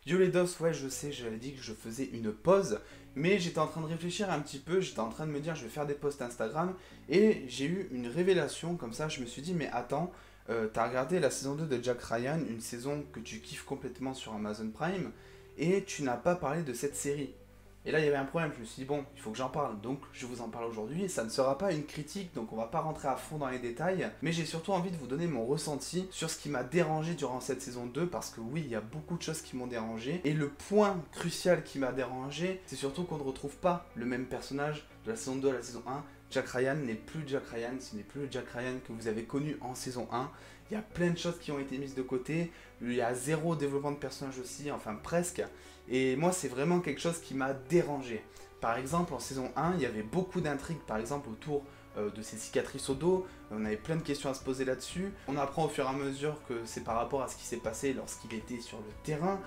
Yo les dos, ouais je sais, j'avais dit que je faisais une pause, mais j'étais en train de réfléchir un petit peu, j'étais en train de me dire je vais faire des posts Instagram, et j'ai eu une révélation comme ça, je me suis dit mais attends, t'as regardé la saison 2 de Jack Ryan, une saison que tu kiffes complètement sur Amazon Prime, et tu n'as pas parlé de cette série. Et là il y avait un problème, je me suis dit bon, il faut que j'en parle, donc je vous en parle aujourd'hui, ça ne sera pas une critique, donc on va pas rentrer à fond dans les détails, mais j'ai surtout envie de vous donner mon ressenti sur ce qui m'a dérangé durant cette saison 2, parce que oui, il y a beaucoup de choses qui m'ont dérangé, et le point crucial qui m'a dérangé, c'est surtout qu'on ne retrouve pas le même personnage de la saison 2 à la saison 1. Jack Ryan n'est plus Jack Ryan, ce n'est plus le Jack Ryan que vous avez connu en saison 1. Il y a plein de choses qui ont été mises de côté, il y a zéro développement de personnage aussi, enfin presque. Et moi, c'est vraiment quelque chose qui m'a dérangé. Par exemple, en saison 1, il y avait beaucoup d'intrigues, par exemple, autour de ses cicatrices au dos. On avait plein de questions à se poser là-dessus. On apprend au fur et à mesure que c'est par rapport à ce qui s'est passé lorsqu'il était sur le terrain,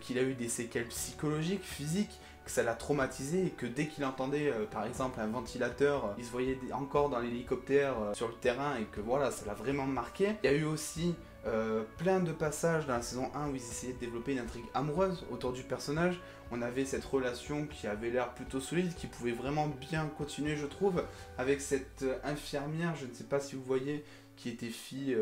qu'il a eu des séquelles psychologiques, physiques, que ça l'a traumatisé et que dès qu'il entendait par exemple un ventilateur, il se voyait encore dans l'hélicoptère sur le terrain et que voilà, ça l'a vraiment marqué. Il y a eu aussi plein de passages dans la saison 1 où ils essayaient de développer une intrigue amoureuse autour du personnage. On avait cette relation qui avait l'air plutôt solide, qui pouvait vraiment bien continuer je trouve, avec cette infirmière, je ne sais pas si vous voyez, qui était fille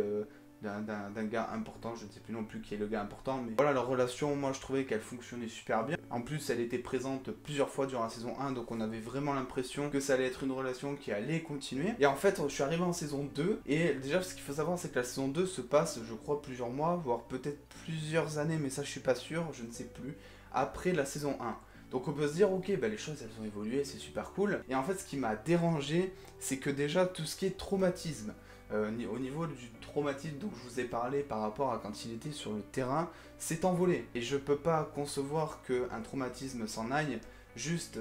d'un gars important, je ne sais plus non plus qui est le gars important, mais voilà, leur relation, moi je trouvais qu'elle fonctionnait super bien. En plus, elle était présente plusieurs fois durant la saison 1, donc on avait vraiment l'impression que ça allait être une relation qui allait continuer. Et en fait, je suis arrivé en saison 2, et déjà ce qu'il faut savoir, c'est que la saison 2 se passe, je crois, plusieurs mois, voire peut-être plusieurs années, mais ça je suis pas sûr, je ne sais plus, après la saison 1. Donc on peut se dire, ok, bah les choses elles ont évolué, c'est super cool. Et en fait, ce qui m'a dérangé, c'est que déjà tout ce qui est traumatisme, au niveau du traumatisme dont je vous ai parlé par rapport à quand il était sur le terrain, s'est envolé. Et je peux pas concevoir qu'un traumatisme s'en aille juste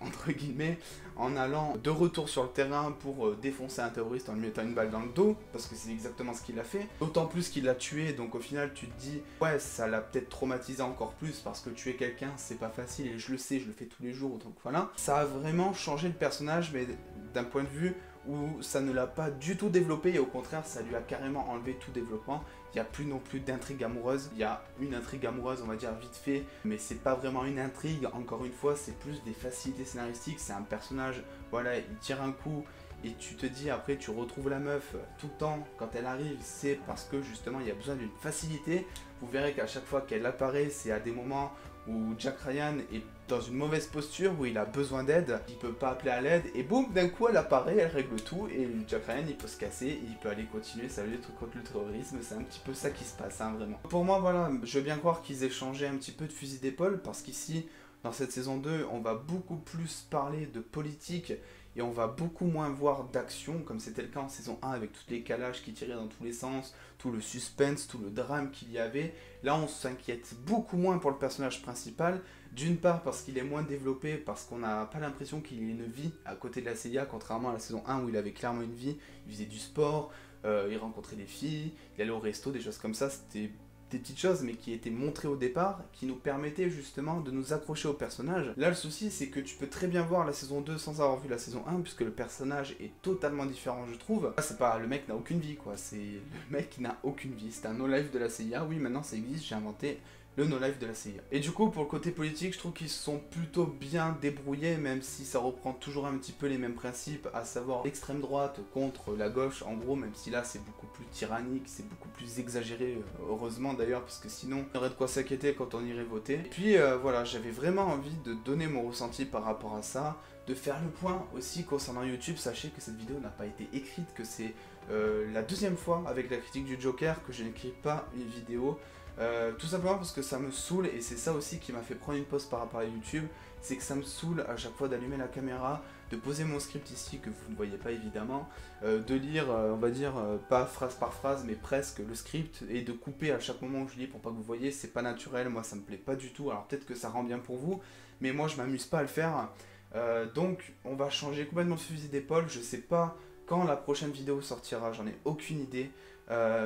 entre guillemets, en allant de retour sur le terrain pour défoncer un terroriste en lui mettant une balle dans le dos, parce que c'est exactement ce qu'il a fait. D'autant plus qu'il l'a tué, donc au final tu te dis, ouais, ça l'a peut-être traumatisé encore plus, parce que tuer quelqu'un, c'est pas facile, et je le sais, je le fais tous les jours, donc voilà. Ça a vraiment changé le personnage, mais d'un point de vue où ça ne l'a pas du tout développé, et au contraire, ça lui a carrément enlevé tout développement. Il n'y a plus non plus d'intrigue amoureuse. Il y a une intrigue amoureuse, on va dire vite fait, mais c'est pas vraiment une intrigue. Encore une fois, c'est plus des facilités scénaristiques. C'est un personnage, voilà, il tire un coup et tu te dis après, tu retrouves la meuf tout le temps quand elle arrive. C'est parce que justement, il y a besoin d'une facilité. Vous verrez qu'à chaque fois qu'elle apparaît, c'est à des moments où Jack Ryan est dans une mauvaise posture, où il a besoin d'aide, il peut pas appeler à l'aide, et boum, d'un coup elle apparaît, elle règle tout, et Jack Ryan il peut se casser, et il peut aller continuer sa lutte contre le terrorisme, c'est un petit peu ça qui se passe, hein, vraiment. Pour moi, voilà, je veux bien croire qu'ils aient changé un petit peu de fusil d'épaule, parce qu'ici, dans cette saison 2, on va beaucoup plus parler de politique, et on va beaucoup moins voir d'action, comme c'était le cas en saison 1, avec tous les calages qui tiraient dans tous les sens, tout le suspense, tout le drame qu'il y avait. Là, on s'inquiète beaucoup moins pour le personnage principal, d'une part parce qu'il est moins développé, parce qu'on n'a pas l'impression qu'il ait une vie à côté de la CIA, contrairement à la saison 1 où il avait clairement une vie, il faisait du sport, il rencontrait des filles, il allait au resto, des choses comme ça, c'était des petites choses mais qui étaient montrées au départ, qui nous permettaient justement de nous accrocher au personnage. Là le souci c'est que tu peux très bien voir la saison 2 sans avoir vu la saison 1 puisque le personnage est totalement différent je trouve. Là c'est pas, le mec n'a aucune vie quoi, c'est le mec n'a aucune vie, c'est un no-life de la CIA, oui maintenant ça existe, j'ai inventé le no-life de la CIA. Et du coup, pour le côté politique, je trouve qu'ils se sont plutôt bien débrouillés, même si ça reprend toujours un petit peu les mêmes principes, à savoir l'extrême droite contre la gauche, en gros, même si là c'est beaucoup plus tyrannique, c'est beaucoup plus exagéré, heureusement d'ailleurs, parce que sinon, il y aurait de quoi s'inquiéter quand on irait voter. Et puis voilà, j'avais vraiment envie de donner mon ressenti par rapport à ça, de faire le point aussi concernant YouTube. Sachez que cette vidéo n'a pas été écrite, que c'est la deuxième fois avec la critique du Joker que je n'écris pas une vidéo. Tout simplement parce que ça me saoule, et c'est ça aussi qui m'a fait prendre une pause par rapport à YouTube, c'est que ça me saoule à chaque fois d'allumer la caméra, de poser mon script ici que vous ne voyez pas évidemment, de lire on va dire pas phrase par phrase mais presque le script, et de couper à chaque moment où je lis pour pas que vous voyez, c'est pas naturel, moi ça me plaît pas du tout. Alors peut-être que ça rend bien pour vous, mais moi je m'amuse pas à le faire. Donc on va changer complètement de fusil d'épaule, je sais pas quand la prochaine vidéo sortira, j'en ai aucune idée.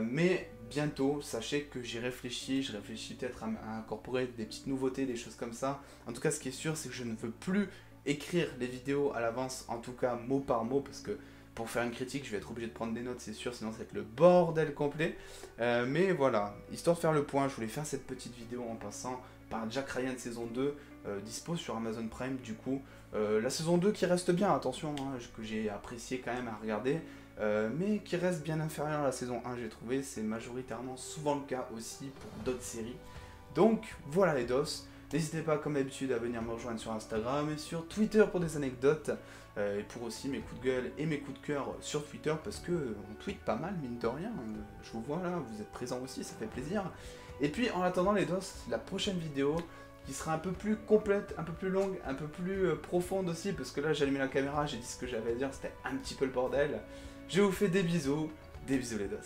Mais bientôt, sachez que j'y réfléchis, je réfléchis peut-être à incorporer des petites nouveautés, des choses comme ça. En tout cas, ce qui est sûr, c'est que je ne veux plus écrire les vidéos à l'avance, en tout cas mot par mot, parce que pour faire une critique, je vais être obligé de prendre des notes, c'est sûr, sinon ça va être le bordel complet. Mais voilà, histoire de faire le point, je voulais faire cette petite vidéo en passant par Jack Ryan saison 2, dispo sur Amazon Prime du coup. La saison 2 qui reste bien, attention, hein, que j'ai apprécié quand même à regarder, mais qui reste bien inférieure à la saison 1, j'ai trouvé. C'est majoritairement souvent le cas aussi pour d'autres séries. Donc voilà les dos. N'hésitez pas comme d'habitude à venir me rejoindre sur Instagram et sur Twitter pour des anecdotes, et pour aussi mes coups de gueule et mes coups de cœur sur Twitter, parce que on tweet pas mal mine de rien. Je vous vois là, vous êtes présents aussi, ça fait plaisir. Et puis en attendant les dos, la prochaine vidéo qui sera un peu plus complète, un peu plus longue, un peu plus profonde aussi, parce que là j'ai allumé la caméra, j'ai dit ce que j'avais à dire, c'était un petit peu le bordel. Je vous fais des bisous les dos.